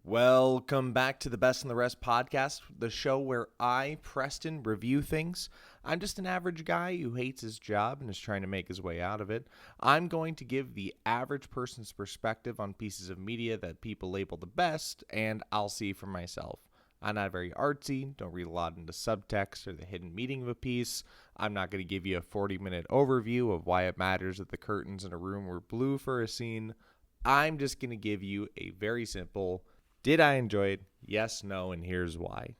Welcome back to the Best and the Rest podcast, the show where I, Preston, review things. I'm just an average guy who hates his job and is trying to make his way out of it. I'm going to give the average person's perspective on pieces of media that people label the best, and I'll see for myself. I'm not very artsy, don't read a lot into subtext or the hidden meaning of a piece. I'm not going to give you a 40-minute overview of why it matters that the curtains in a room were blue for a scene. I'm just going to give you a very simple, did I enjoy it? Yes, no, and here's why.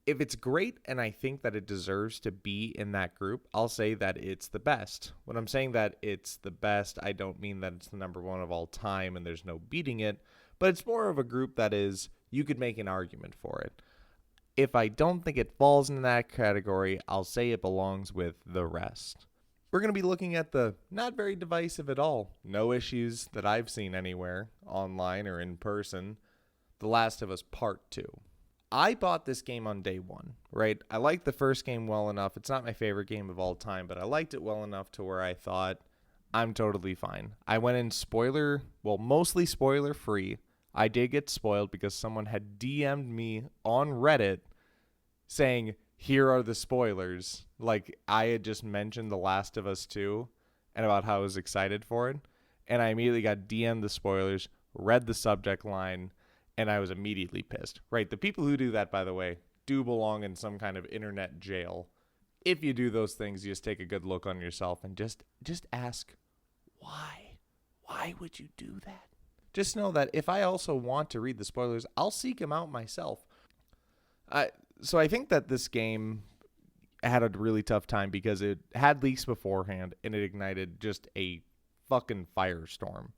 If it's great and I think that it deserves to be in that group, I'll say that it's the best. When I'm saying that it's the best, I don't mean that it's the number one of all time and there's no beating it, but it's more of a group that is, you could make an argument for it. If I don't think it falls in that category, I'll say it belongs with the rest. We're going to be looking at the not very divisive at all, no issues that I've seen anywhere, online or in person, The Last of Us Part 2. I bought this game on day one, right? I liked the first game well enough. It's not my favorite game of all time, but I liked it well enough to where I thought, I'm totally fine. I went in mostly spoiler free. I did get spoiled because someone had DM'd me on Reddit saying, here are the spoilers. Like, I had just mentioned The Last of Us 2 and about how I was excited for it. And I immediately got DM'd the spoilers, read the subject line, and I was immediately pissed. Right, the people who do that, by the way, do belong in some kind of internet jail. If you do those things, you just take a good look on yourself and just ask, why? Why would you do that? Just know that if I also want to read the spoilers, I'll seek them out myself. So I think that this game had a really tough time because it had leaks beforehand and it ignited just a fucking firestorm.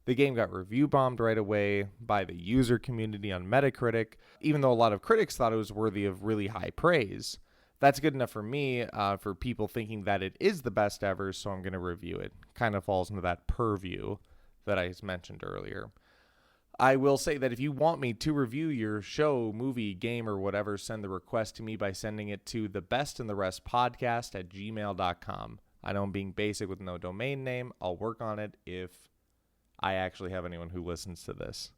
The game got review bombed right away by the user community on Metacritic, even though a lot of critics thought it was worthy of really high praise. That's good enough for me, for people thinking that it is the best ever, so I'm going to review it. Kind of falls into that purview that I mentioned earlier. I will say that if you want me to review your show, movie, game, or whatever, send the request to me by sending it to thebestandtherestpodcast@gmail.com. I know I'm being basic with no domain name. I'll work on it if I actually have anyone who listens to this.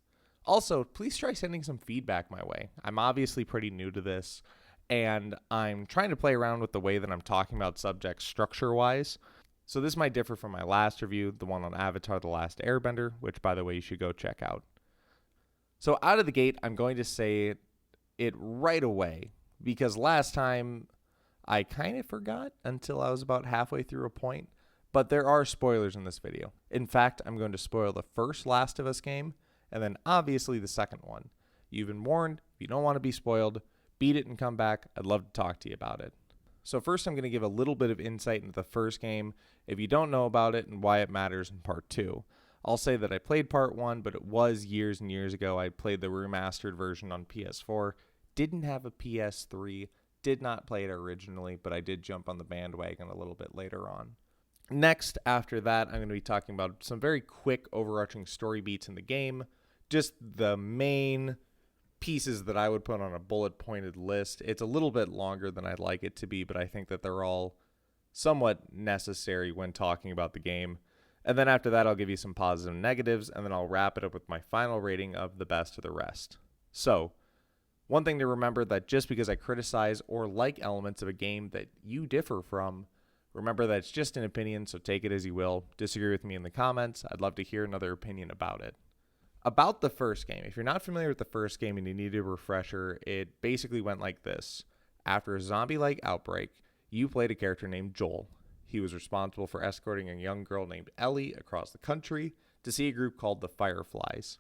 Also, please try sending some feedback my way. I'm obviously pretty new to this, and I'm trying to play around with the way that I'm talking about subjects structure-wise. So this might differ from my last review, the one on Avatar: The Last Airbender, which, by the way, you should go check out. So out of the gate, I'm going to say it right away, because last time I kind of forgot until I was about halfway through a point. But there are spoilers in this video. In fact, I'm going to spoil the first Last of Us game, and then obviously the second one. You've been warned. If you don't want to be spoiled, beat it and come back. I'd love to talk to you about it. So first, I'm going to give a little bit of insight into the first game, if you don't know about it and why it matters in part 2. I'll say that I played part 1, but it was years and years ago. I played the remastered version on PS4, didn't have a PS3, did not play it originally, but I did jump on the bandwagon a little bit later on. Next, after that, I'm going to be talking about some very quick overarching story beats in the game, just the main pieces that I would put on a bullet-pointed list. It's a little bit longer than I'd like it to be, but I think that they're all somewhat necessary when talking about the game. And then after that, I'll give you some positives and negatives, and then I'll wrap it up with my final rating of the best of the rest. So, one thing to remember, that just because I criticize or like elements of a game that you differ from, remember that it's just an opinion, so take it as you will. Disagree with me in the comments. I'd love to hear another opinion about it. About the first game, if you're not familiar with the first game and you need a refresher, it basically went like this. After a zombie-like outbreak, you played a character named Joel. He was responsible for escorting a young girl named Ellie across the country to see a group called the Fireflies.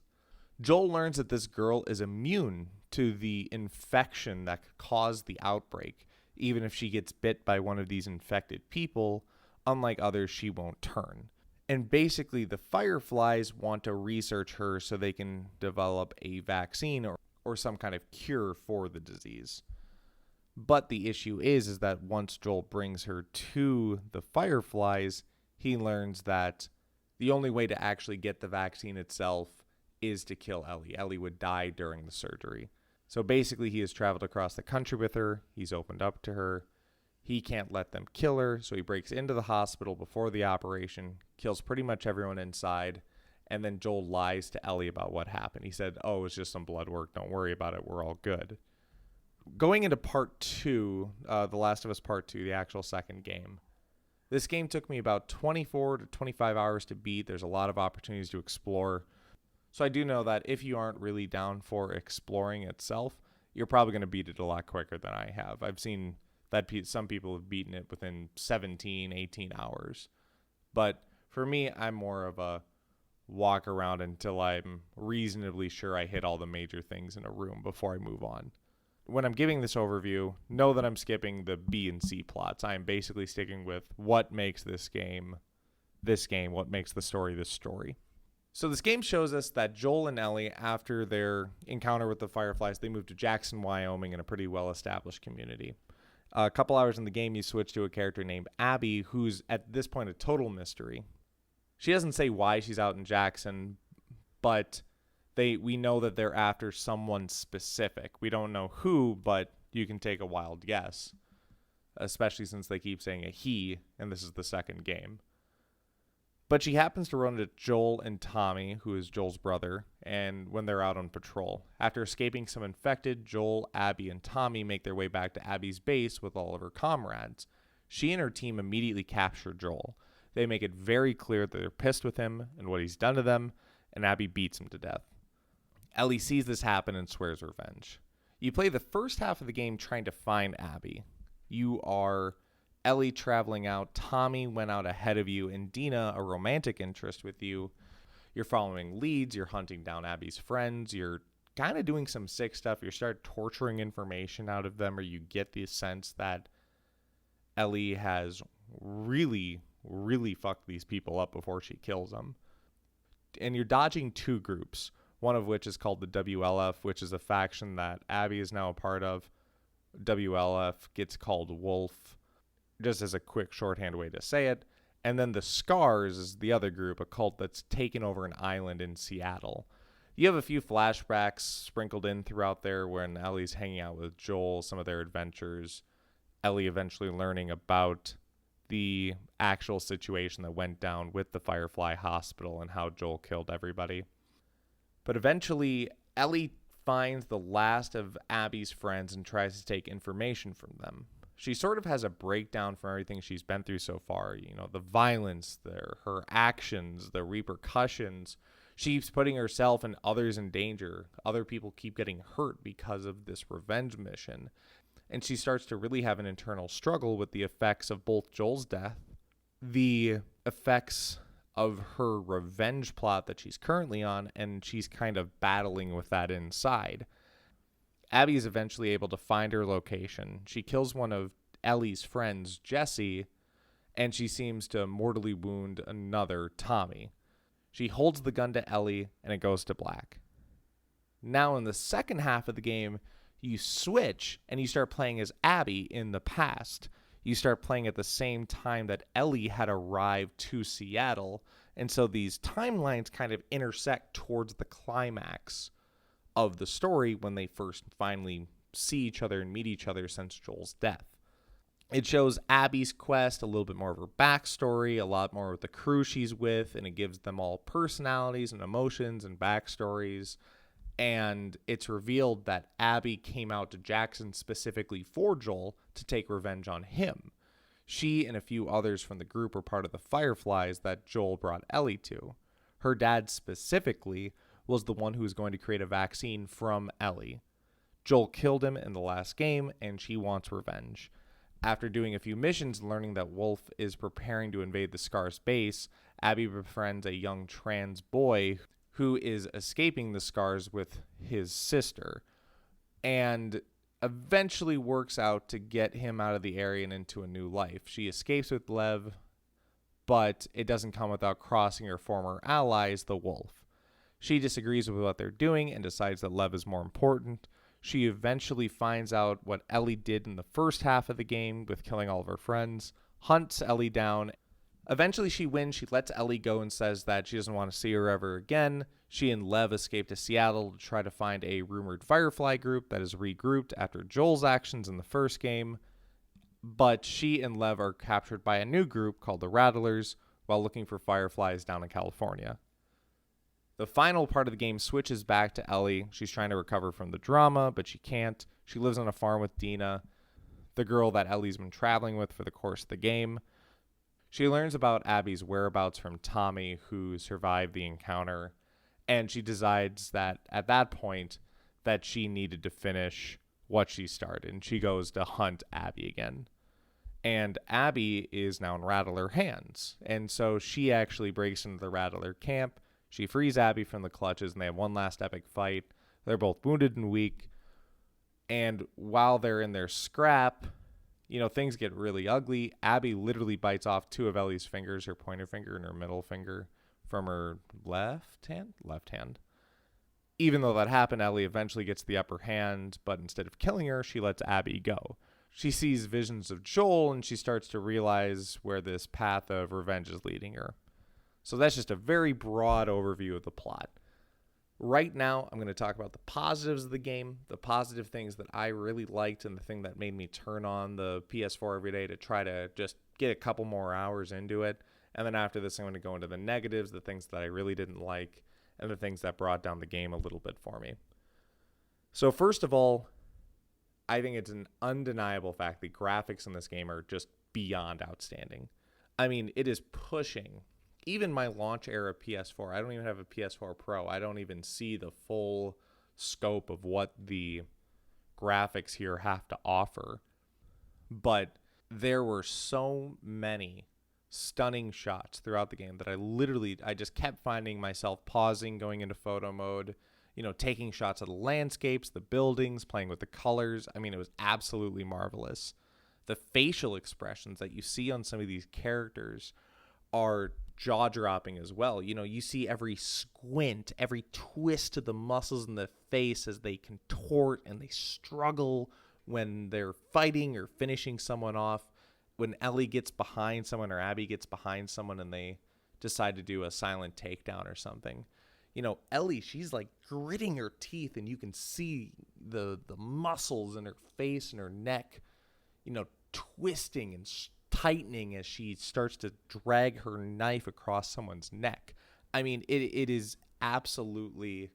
Joel learns that this girl is immune to the infection that could cause the outbreak. Even if she gets bit by one of these infected people, unlike others, she won't turn. And basically, the Fireflies want to research her so they can develop a vaccine or some kind of cure for the disease. But the issue is that once Joel brings her to the Fireflies, he learns that the only way to actually get the vaccine itself is to kill Ellie. Ellie would die during the surgery. So basically, he has traveled across the country with her. He's opened up to her. He can't let them kill her, so he breaks into the hospital before the operation, kills pretty much everyone inside, And then Joel lies to Ellie about what happened. He said, oh, it was just some blood work. Don't worry about it. We're all good. Going into part 2, The Last of Us Part 2, the actual second game. This game took me about 24 to 25 hours to beat. There's a lot of opportunities to explore. So I do know that if you aren't really down for exploring itself, you're probably going to beat it a lot quicker than I have. I've seen that some people have beaten it within 17, 18 hours. But for me, I'm more of a walk around until I'm reasonably sure I hit all the major things in a room before I move on. When I'm giving this overview, know that I'm skipping the B and C plots. I am basically sticking with what makes this game, what makes the story this story. So this game shows us that Joel and Ellie, after their encounter with the Fireflies, they moved to Jackson, Wyoming, in a pretty well-established community. A couple hours in the game, you switch to a character named Abby, who's at this point a total mystery. She doesn't say why she's out in Jackson, but we know that they're after someone specific. We don't know who, but you can take a wild guess, especially since they keep saying a he, and this is the second game. But she happens to run into Joel and Tommy, who is Joel's brother, and when they're out on patrol. After escaping some infected, Joel, Abby, and Tommy make their way back to Abby's base with all of her comrades. She and her team immediately capture Joel. They make it very clear that they're pissed with him and what he's done to them, and Abby beats him to death. Ellie sees this happen and swears revenge. You play the first half of the game trying to find Abby. You are Ellie traveling out, Tommy went out ahead of you, and Dina, a romantic interest with you. You're following leads, you're hunting down Abby's friends, you're kind of doing some sick stuff. You start torturing information out of them, or you get the sense that Ellie has really fucked these people up before she kills them. And you're dodging two groups, one of which is called the WLF, which is a faction that Abby is now a part of. WLF gets called Wolf, just as a quick shorthand way to say it. And then the Scars is the other group, a cult that's taken over an island in Seattle. You have a few flashbacks sprinkled in throughout there when Ellie's hanging out with Joel, some of their adventures. Ellie eventually learning about the actual situation that went down with the Firefly Hospital and how Joel killed everybody. But eventually, Ellie finds the last of Abby's friends and tries to take information from them. She sort of has a breakdown from everything she's been through so far. You know, the violence, her actions, the repercussions. She keeps putting herself and others in danger. Other people keep getting hurt because of this revenge mission. And she starts to really have an internal struggle with the effects of both Joel's death, the effects of her revenge plot that she's currently on, and she's kind of battling with that inside. Abby is eventually able to find her location. She kills one of Ellie's friends, Jesse, and she seems to mortally wound another, Tommy. She holds the gun to Ellie, and it goes to black. Now in the second half of the game, you switch and you start playing as Abby in the past. You start playing at the same time that Ellie had arrived to Seattle, and so these timelines kind of intersect towards the climax of the story when they first finally see each other and meet each other since Joel's death. It shows Abby's quest, a little bit more of her backstory, a lot more with the crew she's with, and it gives them all personalities and emotions and backstories. And it's revealed that Abby came out to Jackson specifically for Joel to take revenge on him. She and a few others from the group were part of the Fireflies that Joel brought Ellie to. Her dad specifically was the one who was going to create a vaccine from Ellie. Joel killed him in the last game, and she wants revenge. After doing a few missions and learning that Wolf is preparing to invade the Scars base, Abby befriends a young trans boy who is escaping the Scars with his sister, and eventually works out to get him out of the area and into a new life. She escapes with Lev, but it doesn't come without crossing her former allies, the Wolf. She disagrees with what they're doing and decides that Lev is more important. She eventually finds out what Ellie did in the first half of the game with killing all of her friends, hunts Ellie down. Eventually she wins. She lets Ellie go and says that she doesn't want to see her ever again. She and Lev escape to Seattle to try to find a rumored Firefly group that is regrouped after Joel's actions in the first game. But she and Lev are captured by a new group called the Rattlers while looking for Fireflies down in California. The final part of the game switches back to Ellie. She's trying to recover from the drama, but she can't. She lives on a farm with Dina, the girl that Ellie's been traveling with for the course of the game. She learns about Abby's whereabouts from Tommy, who survived the encounter, and she decides that at that point that she needed to finish what she started, and she goes to hunt Abby again. And Abby is now in Rattler hands, and so she actually breaks into the Rattler camp. She frees Abby from the clutches, and they have one last epic fight. They're both wounded and weak, and while they're in their scrap, things get really ugly. Abby literally bites off two of Ellie's fingers, her pointer finger and her middle finger, from her left hand. Even though that happened, Ellie eventually gets the upper hand, but instead of killing her, she lets Abby go. She sees visions of Joel, and she starts to realize where this path of revenge is leading her. So that's just a very broad overview of the plot. Right now, I'm going to talk about the positives of the game, the positive things that I really liked, and the thing that made me turn on the PS4 every day to try to just get a couple more hours into it. And then after this, I'm going to go into the negatives, the things that I really didn't like, and the things that brought down the game a little bit for me. So first of all, I think it's an undeniable fact the graphics in this game are just beyond outstanding. I mean, it is pushing even my launch era PS4. I don't even have a PS4 Pro. I don't even see the full scope of what the graphics here have to offer. But there were so many stunning shots throughout the game that I just kept finding myself pausing, going into photo mode, taking shots of the landscapes, the buildings, playing with the colors. I mean, it was absolutely marvelous. The facial expressions that you see on some of these characters are jaw-dropping as well. You see every squint, every twist of the muscles in the face as they contort and they struggle when they're fighting or finishing someone off. When Ellie gets behind someone or Abby gets behind someone and they decide to do a silent takedown or something. Ellie, she's like gritting her teeth and you can see the muscles in her face and her neck, twisting and tightening as she starts to drag her knife across someone's neck. I mean, it is absolutely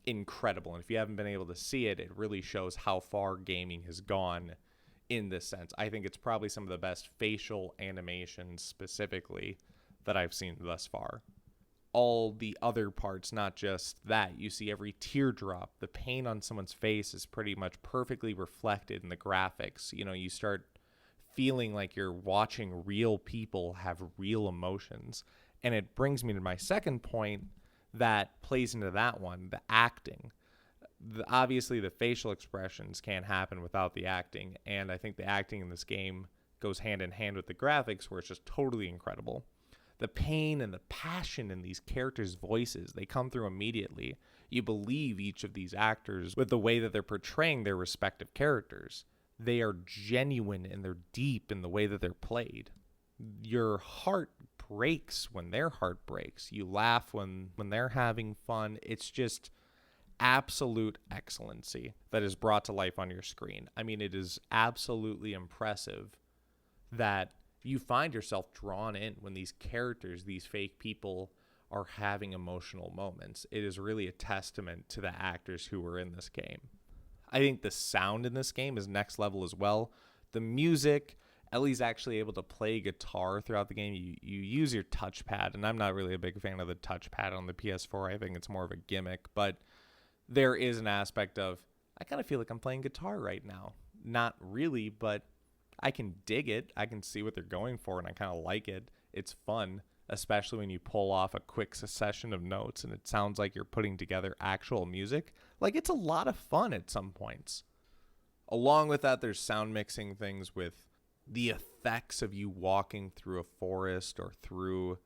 incredible. And if you haven't been able to see it, it really shows how far gaming has gone in this sense. I think it's probably some of the best facial animations specifically that I've seen thus far. All the other parts, not just that, you see every teardrop, the pain on someone's face is pretty much perfectly reflected in the graphics. You start feeling like you're watching real people have real emotions. And it brings me to my second point that plays into that one, the acting. Obviously, the facial expressions can't happen without the acting, and I think the acting in this game goes hand in hand with the graphics, where it's just totally incredible. The pain and the passion in these characters' voices, they come through immediately. You believe each of these actors with the way that they're portraying their respective characters. They are genuine and they're deep in the way that they're played. Your heart breaks when their heart breaks. You laugh when they're having fun. It's just absolute excellency that is brought to life on your screen. I mean, it is absolutely impressive that you find yourself drawn in when these characters, these fake people, are having emotional moments. It is really a testament to the actors who were in this game. I think the sound in this game is next level as well. The music, Ellie's actually able to play guitar throughout the game. You use your touchpad, and I'm not really a big fan of the touchpad on the PS4. I think it's more of a gimmick, but there is an aspect of, I kind of feel like I'm playing guitar right now. Not really, but I can dig it. I can see what they're going for, and I kind of like it. It's fun, especially when you pull off a quick succession of notes, and it sounds like you're putting together actual music. Like, it's a lot of fun at some points. Along with that, there's sound mixing things with the effects of you walking through a forest or through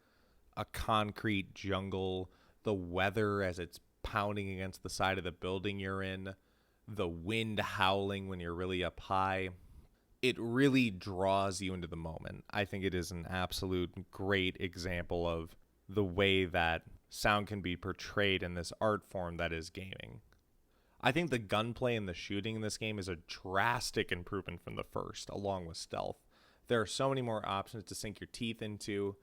a concrete jungle, the weather as it's pounding against the side of the building you're in, the wind howling when you're really up high. It really draws you into the moment. I think it is an absolute great example of the way that sound can be portrayed in this art form that is gaming. I think the gunplay and the shooting in this game is a drastic improvement from the first, along with stealth. There are so many more options to sink your teeth into.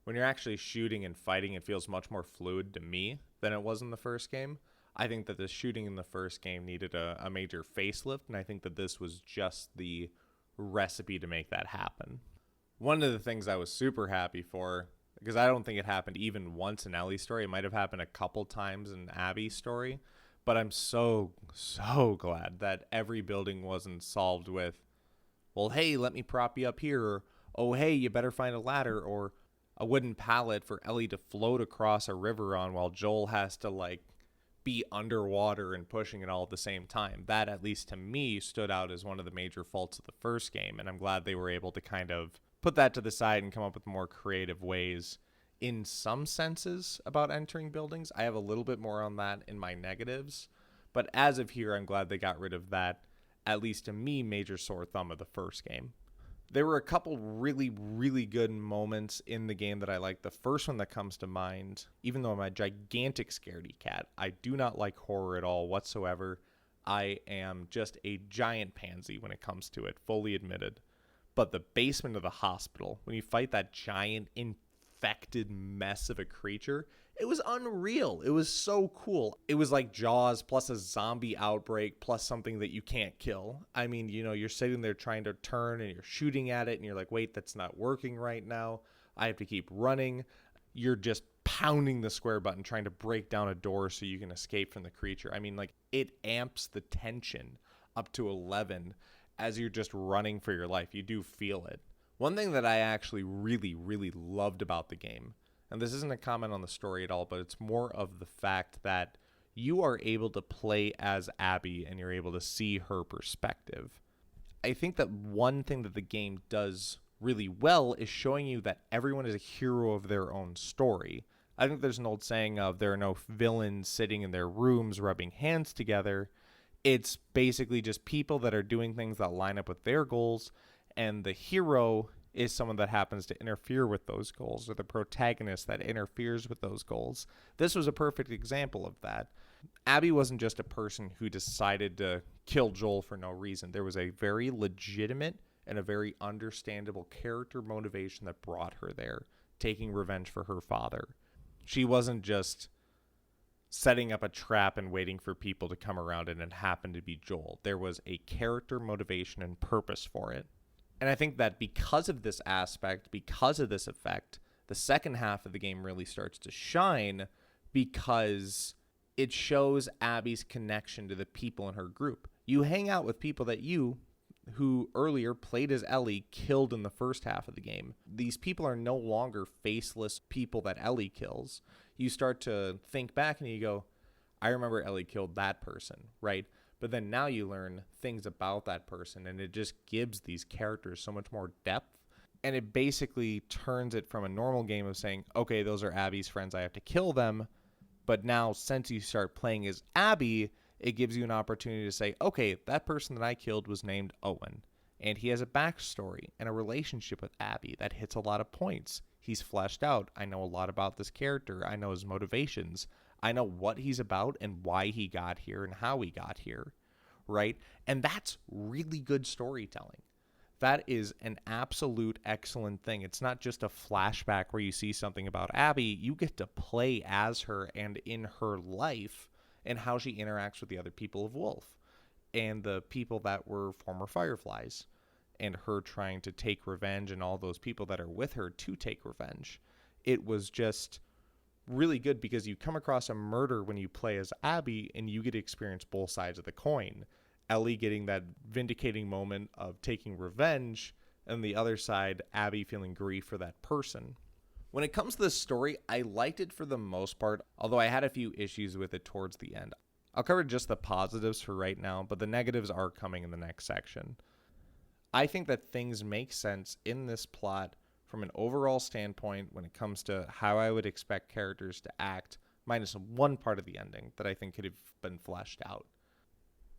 When you're actually shooting and fighting, it feels much more fluid to me than it was in the first game. I think that the shooting in the first game needed a major facelift, and I think that this was just the recipe to make that happen. One of the things I was super happy for, because I don't think it happened even once in Ellie's story, it might have happened a couple times in Abby's story, but I'm so glad that every building wasn't solved with, well, hey, let me prop you up here, or, oh, hey, you better find a ladder, or a wooden pallet for Ellie to float across a river on while Joel has to, like, be underwater and pushing it all at the same time. That, at least to me, stood out as one of the major faults of the first game, and I'm glad they were able to kind of put that to the side and come up with more creative ways in some senses about entering buildings. I have a little bit more on that in my negatives, but as of here, I'm glad they got rid of that, at least to me, major sore thumb of the first game. There were a couple really good moments in the game that I liked. The first one that comes to mind, even though I'm a gigantic scaredy cat, I do not like horror at all whatsoever. I am just a giant pansy when it comes to it, fully admitted. But the basement of the hospital, when you fight that giant infected mess of a creature, it was unreal. It was so cool. It was like Jaws plus a zombie outbreak plus something that you can't kill. I mean, you know, you're sitting there trying to turn and you're shooting at it and you're like, wait, that's not working right now. I have to keep running. You're just pounding the square button trying to break down a door so you can escape from the creature. I mean, like, it amps the tension up to 11 as you're just running for your life. You do feel it. One thing that I actually really loved about the game, and this isn't a comment on the story at all, but it's more of the fact that you are able to play as Abby and you're able to see her perspective. I think that one thing that the game does really well is showing you that everyone is a hero of their own story. I think there's an old saying of there are no villains sitting in their rooms rubbing hands together. It's basically just people that are doing things that line up with their goals, and the hero is someone that happens to interfere with those goals, or the protagonist that interferes with those goals. This was a perfect example of that. Abby wasn't just a person who decided to kill Joel for no reason. There was a very legitimate and a very understandable character motivation that brought her there, taking revenge for her father. She wasn't just setting up a trap and waiting for people to come around and it happened to be Joel. There was a character motivation and purpose for it. And I think that because of this aspect, because of this effect, the second half of the game really starts to shine because it shows Abby's connection to the people in her group. You hang out with people that you, who earlier played as Ellie, killed in the first half of the game. These people are no longer faceless people that Ellie kills. You start to think back and you go, I remember Ellie killed that person, right? But then now you learn things about that person, and it just gives these characters so much more depth. And it basically turns it from a normal game of saying, okay, those are Abby's friends, I have to kill them. But now, since you start playing as Abby, it gives you an opportunity to say, okay, that person that I killed was named Owen, and he has a backstory and a relationship with Abby that hits a lot of points. He's fleshed out. I know a lot about this character. I know his motivations. I know what he's about and why he got here and how he got here, right? And that's really good storytelling. That is an absolute excellent thing. It's not just a flashback where you see something about Abby. You get to play as her and in her life and how she interacts with the other people of Wolf and the people that were former Fireflies, and her trying to take revenge and all those people that are with her to take revenge. It was just really good because you come across a murder when you play as Abby and you get to experience both sides of the coin. Ellie getting that vindicating moment of taking revenge, and the other side, Abby feeling grief for that person. When it comes to this story, I liked it for the most part, although I had a few issues with it towards the end. I'll cover just the positives for right now, but the negatives are coming in the next section. I think that things make sense in this plot from an overall standpoint when it comes to how I would expect characters to act, minus one part of the ending that I think could have been fleshed out.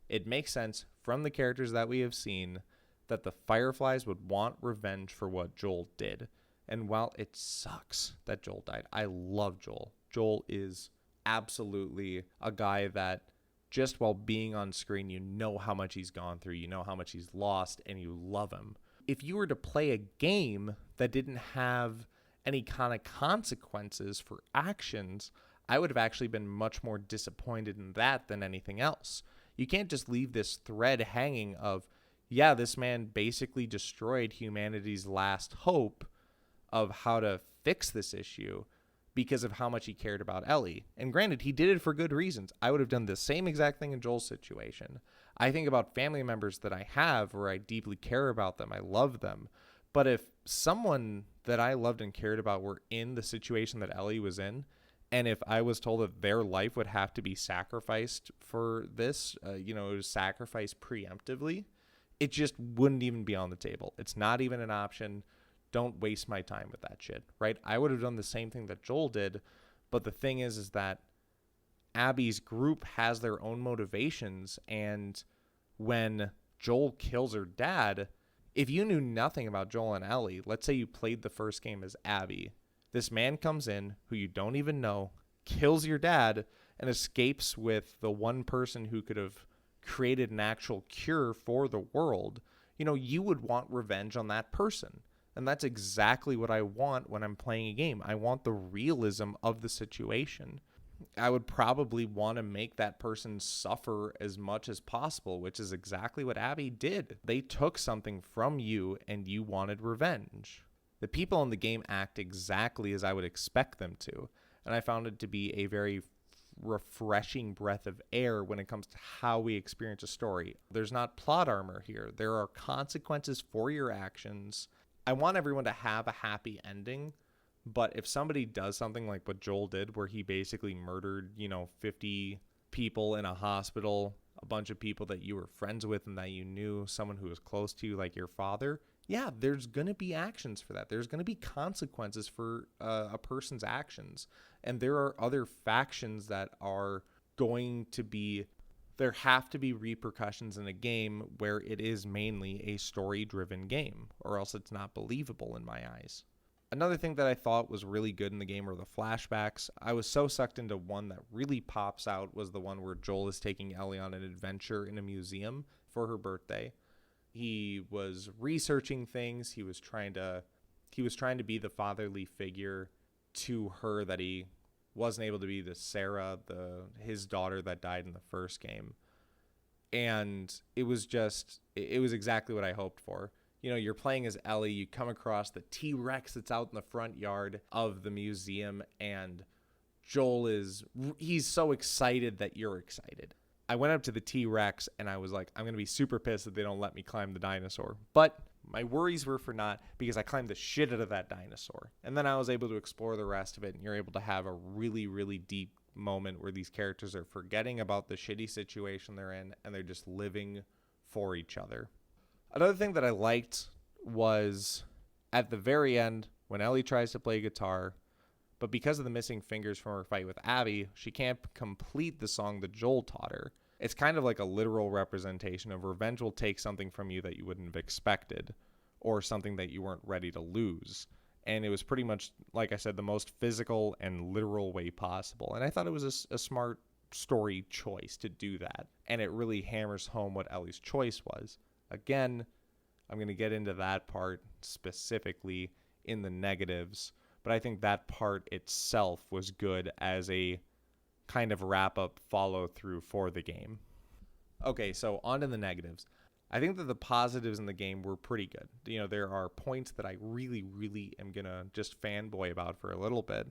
It makes sense from the characters that we have seen that the Fireflies would want revenge for what Joel did. And while it sucks that Joel died, I love Joel. Joel is absolutely a guy that just while being on screen, you know how much he's gone through, you know how much he's lost, and you love him. If you were to play a game that didn't have any kind of consequences for actions, I would have actually been much more disappointed in that than anything else. You can't just leave this thread hanging of, yeah, this man basically destroyed humanity's last hope of how to fix this issue because of how much he cared about Ellie. And granted, he did it for good reasons. I would have done the same exact thing in Joel's situation. I think about family members that I have where I deeply care about them. I love them. But if someone that I loved and cared about were in the situation that Ellie was in, and if I was told that their life would have to be sacrificed for this, sacrificed preemptively, it just wouldn't even be on the table. It's not even an option. Don't waste my time with that shit, right? I would have done the same thing that Joel did, but the thing is that Abby's group has their own motivations, and when Joel kills her dad, if you knew nothing about Joel and Ellie, let's say you played the first game as Abby, this man comes in who you don't even know, kills your dad, and escapes with the one person who could have created an actual cure for the world. You would want revenge on that person. And that's exactly what I want when I'm playing a game. I want the realism of the situation. I would probably want to make that person suffer as much as possible, which is exactly what Abby did. They took something from you and you wanted revenge. The people in the game act exactly as I would expect them to. And I found it to be a very refreshing breath of air when it comes to how we experience a story. There's not plot armor here. There are consequences for your actions. I want everyone to have a happy ending, but if somebody does something like what Joel did, where he basically murdered, 50 people in a hospital, a bunch of people that you were friends with and that you knew, someone who was close to you, like your father, yeah, there's going to be actions for that. There's going to be consequences for a person's actions. And there are other factions that are going to be, there have to be repercussions in a game where it is mainly a story-driven game, or else it's not believable in my eyes. Another thing that I thought was really good in the game were the flashbacks. I was so sucked into one that really pops out was the one where Joel is taking Ellie on an adventure in a museum for her birthday. He was researching things. He was trying to be the fatherly figure to her that he wasn't able to be, the Sarah, his daughter that died in the first game. And it was exactly what I hoped for. You're playing as Ellie, you come across the T-Rex that's out in the front yard of the museum, and Joel he's so excited that you're excited. I went up to the T-Rex and I was like, I'm going to be super pissed that they don't let me climb the dinosaur. But my worries were for naught because I climbed the shit out of that dinosaur. And then I was able to explore the rest of it, and you're able to have a really, really deep moment where these characters are forgetting about the shitty situation they're in and they're just living for each other. Another thing that I liked was at the very end when Ellie tries to play guitar, but because of the missing fingers from her fight with Abby, she can't complete the song that Joel taught her. It's kind of like a literal representation of revenge will take something from you that you wouldn't have expected, or something that you weren't ready to lose. And it was pretty much, like I said, the most physical and literal way possible. And I thought it was a smart story choice to do that. And it really hammers home what Ellie's choice was. Again, I'm going to get into that part specifically in the negatives, but I think that part itself was good as a kind of wrap-up follow-through for the game. Okay, so on to the negatives. I think that the positives in the game were pretty good. There are points that I really, really am going to just fanboy about for a little bit,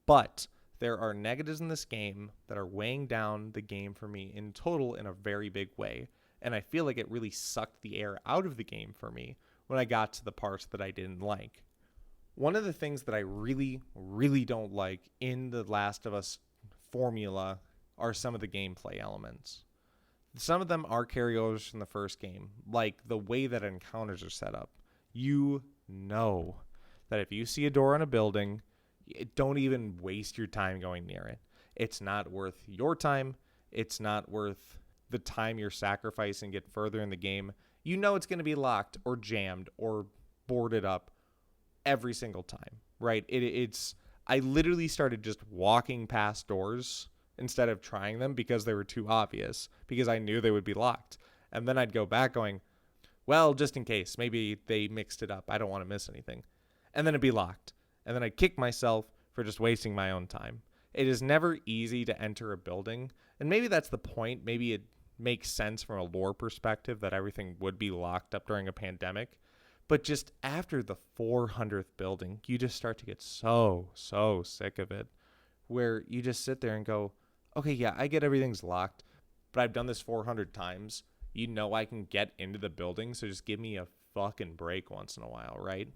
but there are negatives in this game that are weighing down the game for me in total in a very big way. And I feel like it really sucked the air out of the game for me when I got to the parts that I didn't like. One of the things that I really, really don't like in The Last of Us formula are some of the gameplay elements. Some of them are carryovers from the first game, like the way that encounters are set up. You know that if you see a door in a building, don't even waste your time going near it. It's not worth your time. It's not worth the time you're sacrificing to get further in the game. You know it's going to be locked or jammed or boarded up every single time, right? I literally started just walking past doors instead of trying them because they were too obvious, because I knew they would be locked. And then I'd go back going, well, just in case, maybe they mixed it up. I don't want to miss anything. And then it'd be locked. And then I'd kick myself for just wasting my own time. It is never easy to enter a building, and maybe that's the point. Maybe it makes sense from a lore perspective that everything would be locked up during a pandemic. But just after the 400th building, you just start to get so sick of it, where you just sit there and go, okay, yeah, I get everything's locked, but I've done this 400 times. You know I can get into the building, so just give me a fucking break once in a while, right?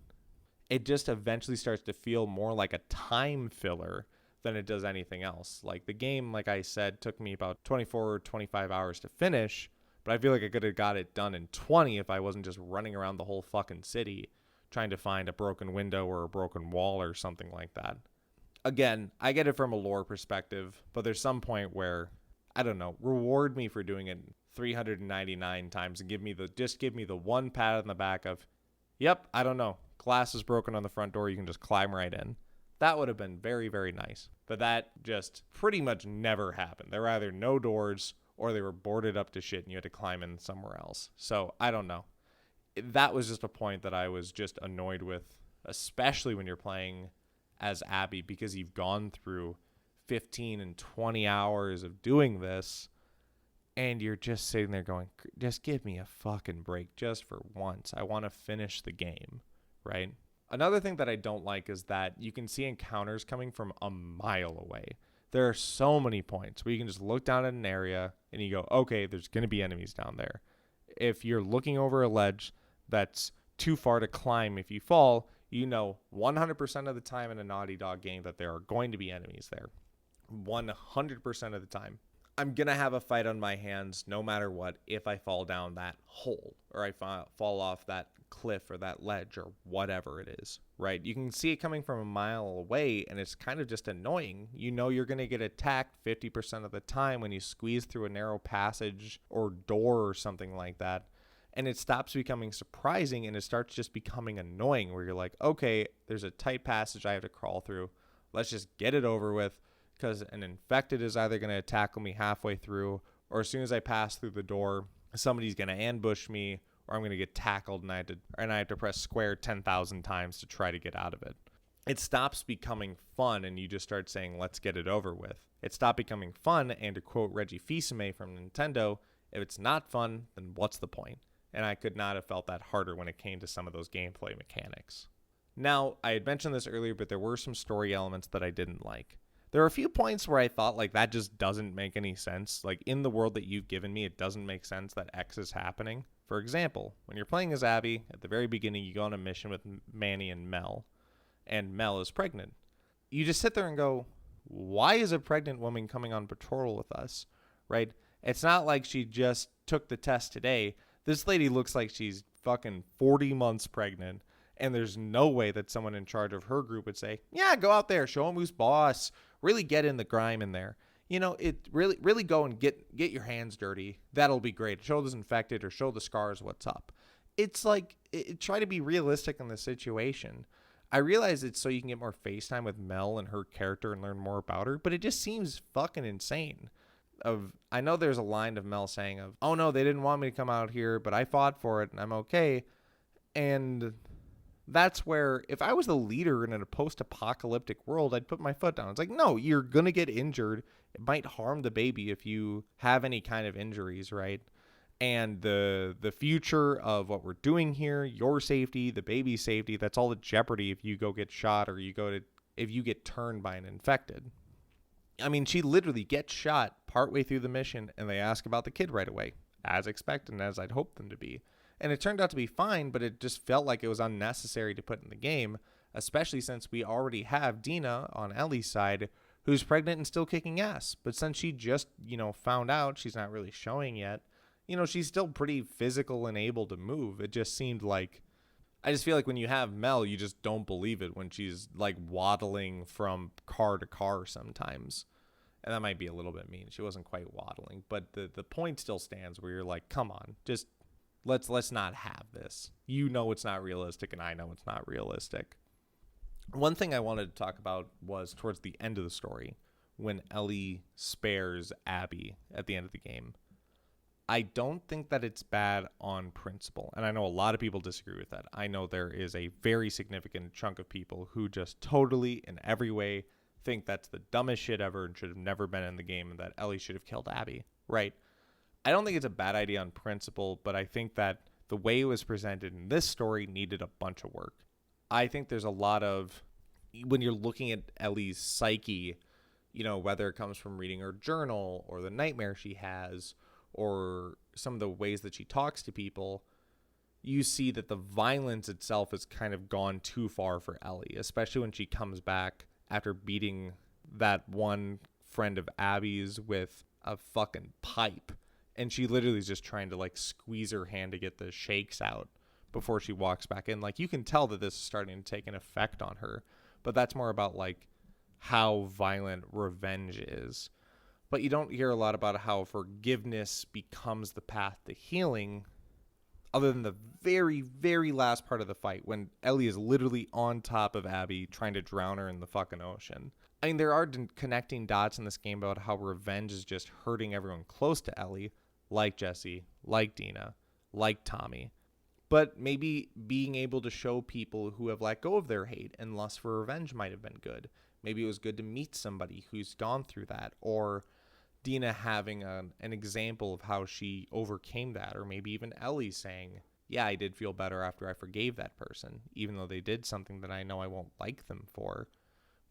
It just eventually starts to feel more like a time filler than it does anything else. Like the game, like I said, took me about 24 or 25 hours to finish, but I feel like I could have got it done in 20 if I wasn't just running around the whole fucking city trying to find a broken window or a broken wall or something like that. Again, I get it from a lore perspective, but there's some point where, I don't know, reward me for doing it 399 times and give me the one pat on the back of, yep, I don't know, glass is broken on the front door, you can just climb right in. That would have been very, very nice. But that just pretty much never happened. There were either no doors or they were boarded up to shit and you had to climb in somewhere else. So I don't know. That was just a point that I was just annoyed with, especially when you're playing as Abby, because you've gone through 15 and 20 hours of doing this and you're just sitting there going, just give me a fucking break just for once. I want to finish the game, right? Another thing that I don't like is that you can see encounters coming from a mile away. There are so many points where you can just look down at an area and you go, okay, there's going to be enemies down there. If you're looking over a ledge that's too far to climb, if you fall, you know 100% of the time in a Naughty Dog game that there are going to be enemies there. 100% of the time. I'm going to have a fight on my hands no matter what if I fall down that hole or I fall off that cliff or that ledge or whatever it is, right? You can see it coming from a mile away and it's kind of just annoying. You know you're going to get attacked 50% of the time when you squeeze through a narrow passage or door or something like that. And it stops becoming surprising and it starts just becoming annoying where you're like, okay, there's a tight passage I have to crawl through. Let's just get it over with because an infected is either going to tackle me halfway through or as soon as I pass through the door, somebody's going to ambush me or I'm going to get tackled and I have to press square 10,000 times to try to get out of it. It stops becoming fun and you just start saying, let's get it over with. It stopped becoming fun, and to quote Reggie Fils-Aimé from Nintendo, if it's not fun, then what's the point? And I could not have felt that harder when it came to some of those gameplay mechanics. Now, I had mentioned this earlier, but there were some story elements that I didn't like. There are a few points where I thought, like, that just doesn't make any sense. Like, in the world that you've given me, it doesn't make sense that X is happening. For example, when you're playing as Abby, at the very beginning, you go on a mission with Manny and Mel is pregnant. You just sit there and go, why is a pregnant woman coming on patrol with us, right? It's not like she just took the test today. This lady looks like she's fucking 40 months pregnant, and there's no way that someone in charge of her group would say, yeah, go out there, show them who's boss, really get in the grime in there. You know, it really go and get your hands dirty. That'll be great. Show those infected or show the scars what's up. It's like, try to be realistic in the situation. I realize it's so you can get more FaceTime with Mel and her character and learn more about her, but it just seems fucking insane. I know there's a line of Mel saying of, oh no, they didn't want me to come out here, but I fought for it and I'm okay. And that's where, if I was the leader in a post-apocalyptic world, I'd put my foot down. It's like, no, you're going to get injured. It might harm the baby if you have any kind of injuries, right? And the future of what we're doing here, your safety, the baby's safety, that's all at jeopardy if you go get shot or if you get turned by an infected. I mean, she literally gets shot partway through the mission and they ask about the kid right away, as expected and as I'd hoped them to be. And it turned out to be fine, but it just felt like it was unnecessary to put in the game, especially since we already have Dina on Ellie's side, who's pregnant and still kicking ass. But since she just, found out, she's not really showing yet, she's still pretty physical and able to move. It just seemed like, I just feel like when you have Mel, you just don't believe it when she's like waddling from car to car sometimes. And that might be a little bit mean. She wasn't quite waddling, but the point still stands where you're like, come on, just let's not have this. It's not realistic and I know it's not realistic. One thing I wanted to talk about was towards the end of the story when Ellie spares Abby at the end of the game. I don't think that it's bad on principle. And I know a lot of people disagree with that. I know there is a very significant chunk of people who just totally, in every way, think that's the dumbest shit ever and should have never been in the game and that Ellie should have killed Abby, right? I don't think it's a bad idea on principle, but I think that the way it was presented in this story needed a bunch of work. I think there's a lot of, when you're looking at Ellie's psyche, whether it comes from reading her journal or the nightmare she has or some of the ways that she talks to people, you see that the violence itself has kind of gone too far for Ellie, especially when she comes back after beating that one friend of Abby's with a fucking pipe. And she literally is just trying to like squeeze her hand to get the shakes out before she walks back in. Like, you can tell that this is starting to take an effect on her, but that's more about like how violent revenge is. But you don't hear a lot about how forgiveness becomes the path to healing, other than the very, very last part of the fight when Ellie is literally on top of Abby trying to drown her in the fucking ocean. I mean, there are connecting dots in this game about how revenge is just hurting everyone close to Ellie, like Jesse, like Dina, like Tommy. But maybe being able to show people who have let go of their hate and lust for revenge might have been good. Maybe it was good to meet somebody who's gone through that, or Dina having an example of how she overcame that, or maybe even Ellie saying, yeah, I did feel better after I forgave that person, even though they did something that I know I won't like them for.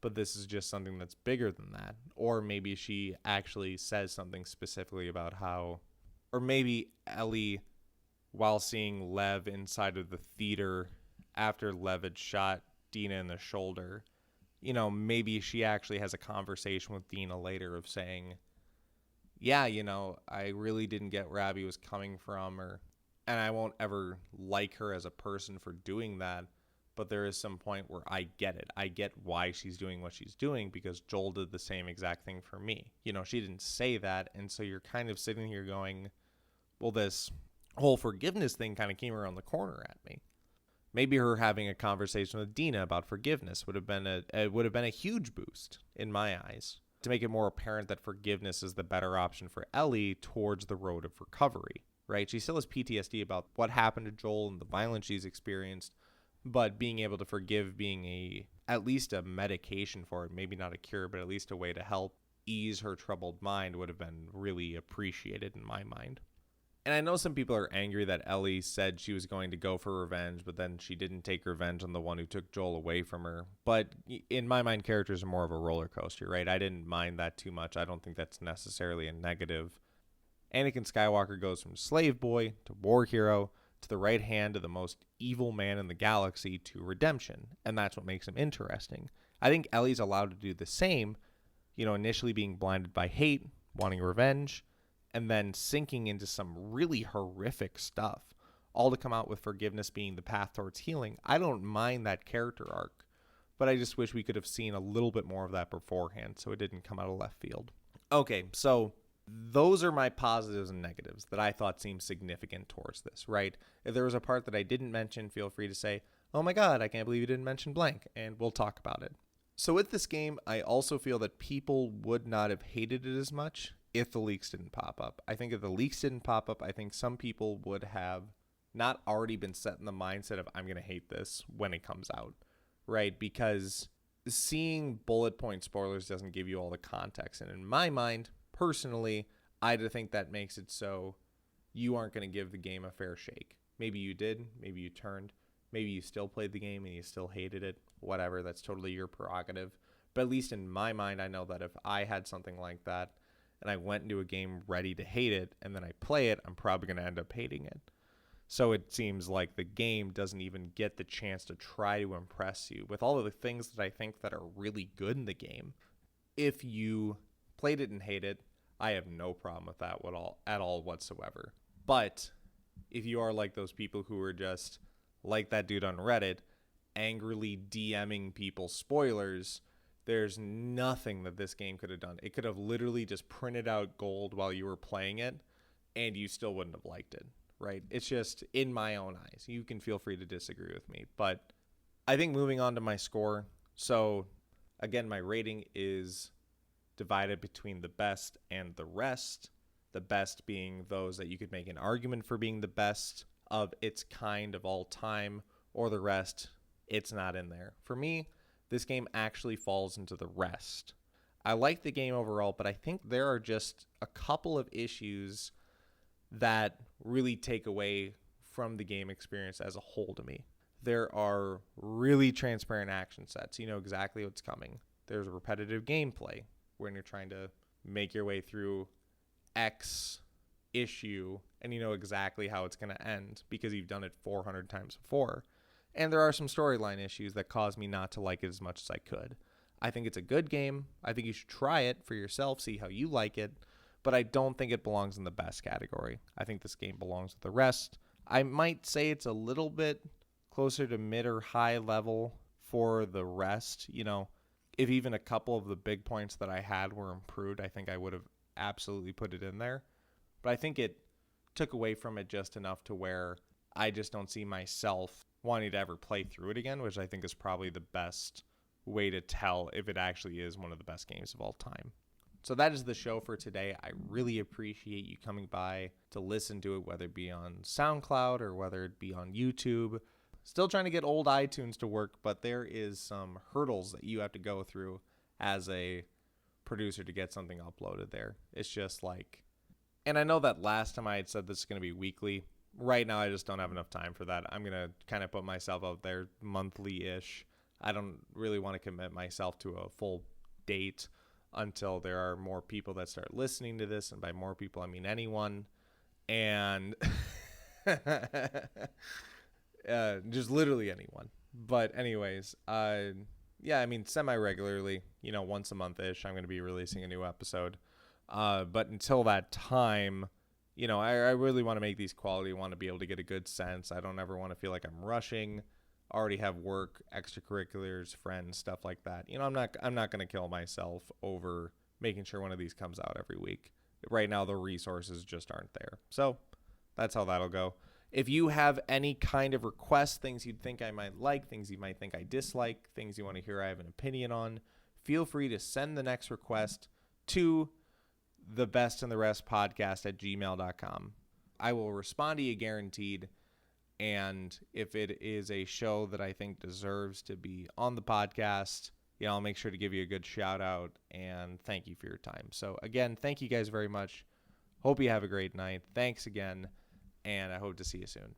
But this is just something that's bigger than that. Or maybe she actually says something specifically about how, or maybe Ellie, while seeing Lev inside of the theater after Lev had shot Dina in the shoulder, maybe she actually has a conversation with Dina later of saying, yeah, I really didn't get where Abby was coming from, and I won't ever like her as a person for doing that, but there is some point where I get it. I get why she's doing what she's doing, because Joel did the same exact thing for me. She didn't say that, and so you're kind of sitting here going, well, this whole forgiveness thing kind of came around the corner at me. Maybe her having a conversation with Dina about forgiveness would have been a huge boost in my eyes, to make it more apparent that forgiveness is the better option for Ellie towards the road of recovery, right? She still has PTSD about what happened to Joel and the violence she's experienced, but being able to forgive being at least a medication for it, maybe not a cure, but at least a way to help ease her troubled mind would have been really appreciated in my mind. And I know some people are angry that Ellie said she was going to go for revenge, but then she didn't take revenge on the one who took Joel away from her. But in my mind, characters are more of a roller coaster, right? I didn't mind that too much. I don't think that's necessarily a negative. Anakin Skywalker goes from slave boy to war hero to the right hand of the most evil man in the galaxy to redemption. And that's what makes him interesting. I think Ellie's allowed to do the same, initially being blinded by hate, wanting revenge, and then sinking into some really horrific stuff, all to come out with forgiveness being the path towards healing. I don't mind that character arc, but I just wish we could have seen a little bit more of that beforehand so it didn't come out of left field. Okay, so those are my positives and negatives that I thought seemed significant towards this, right? If there was a part that I didn't mention, feel free to say, oh my god, I can't believe you didn't mention blank, and we'll talk about it. So with this game, I also feel that people would not have hated it as much if the leaks didn't pop up. I think if the leaks didn't pop up, I think some people would have not already been set in the mindset of, I'm going to hate this when it comes out, right? Because seeing bullet point spoilers doesn't give you all the context. And in my mind, personally, I think that makes it so you aren't going to give the game a fair shake. Maybe you did, maybe you turned, maybe you still played the game and you still hated it, whatever, that's totally your prerogative. But at least in my mind, I know that if I had something like that, and I went into a game ready to hate it, and then I play it, I'm probably going to end up hating it. So it seems like the game doesn't even get the chance to try to impress you with all of the things that I think that are really good in the game. If you played it and hate it, I have no problem with that at all whatsoever. But if you are like those people who are just like that dude on Reddit, angrily DMing people spoilers, there's nothing that this game could have done. It could have literally just printed out gold while you were playing it, and you still wouldn't have liked it, right? It's just in my own eyes. You can feel free to disagree with me. But I think moving on to my score. So, again, my rating is divided between the best and the rest. The best being those that you could make an argument for being the best of its kind of all time, or the rest, it's not in there. For me, this game actually falls into the rest. I like the game overall, but I think there are just a couple of issues that really take away from the game experience as a whole to me. There are really transparent action sets. You know exactly what's coming. There's repetitive gameplay when you're trying to make your way through X issue and you know exactly how it's going to end because you've done it 400 times before. And there are some storyline issues that cause me not to like it as much as I could. I think it's a good game. I think you should try it for yourself, see how you like it. But I don't think it belongs in the best category. I think this game belongs with the rest. I might say it's a little bit closer to mid or high level for the rest. You know, if even a couple of the big points that I had were improved, I think I would have absolutely put it in there. But I think it took away from it just enough to where I just don't see myself wanting to ever play through it again, which I think is probably the best way to tell if it actually is one of the best games of all time. So that is the show for today. I really appreciate you coming by to listen to it, whether it be on SoundCloud or whether it be on YouTube. Still trying to get old iTunes to work, but there is some hurdles that you have to go through as a producer to get something uploaded there. It's just like, and I know that last time I had said this is going to be weekly. Right now, I just don't have enough time for that. I'm going to kind of put myself out there monthly-ish. I don't really want to commit myself to a full date until there are more people that start listening to this. And by more people, I mean anyone. And just literally anyone. But anyways, yeah, I mean, semi-regularly, you know, once a month-ish, I'm going to be releasing a new episode. But until that time, you know, I really want to make these quality. I want to be able to get a good sense. I don't ever want to feel like I'm rushing. Already have work, extracurriculars, friends, stuff like that. You know, I'm not going to kill myself over making sure one of these comes out every week. Right now, the resources just aren't there. So that's how that'll go. If you have any kind of requests, things you'd think I might like, things you might think I dislike, things you want to hear I have an opinion on, feel free to send the next request to thebestandtherestpodcast@gmail.com. I will respond to you guaranteed. And if it is a show that I think deserves to be on the podcast, you know, I'll make sure to give you a good shout out and thank you for your time. So again, thank you guys very much. Hope you have a great night. Thanks again. And I hope to see you soon.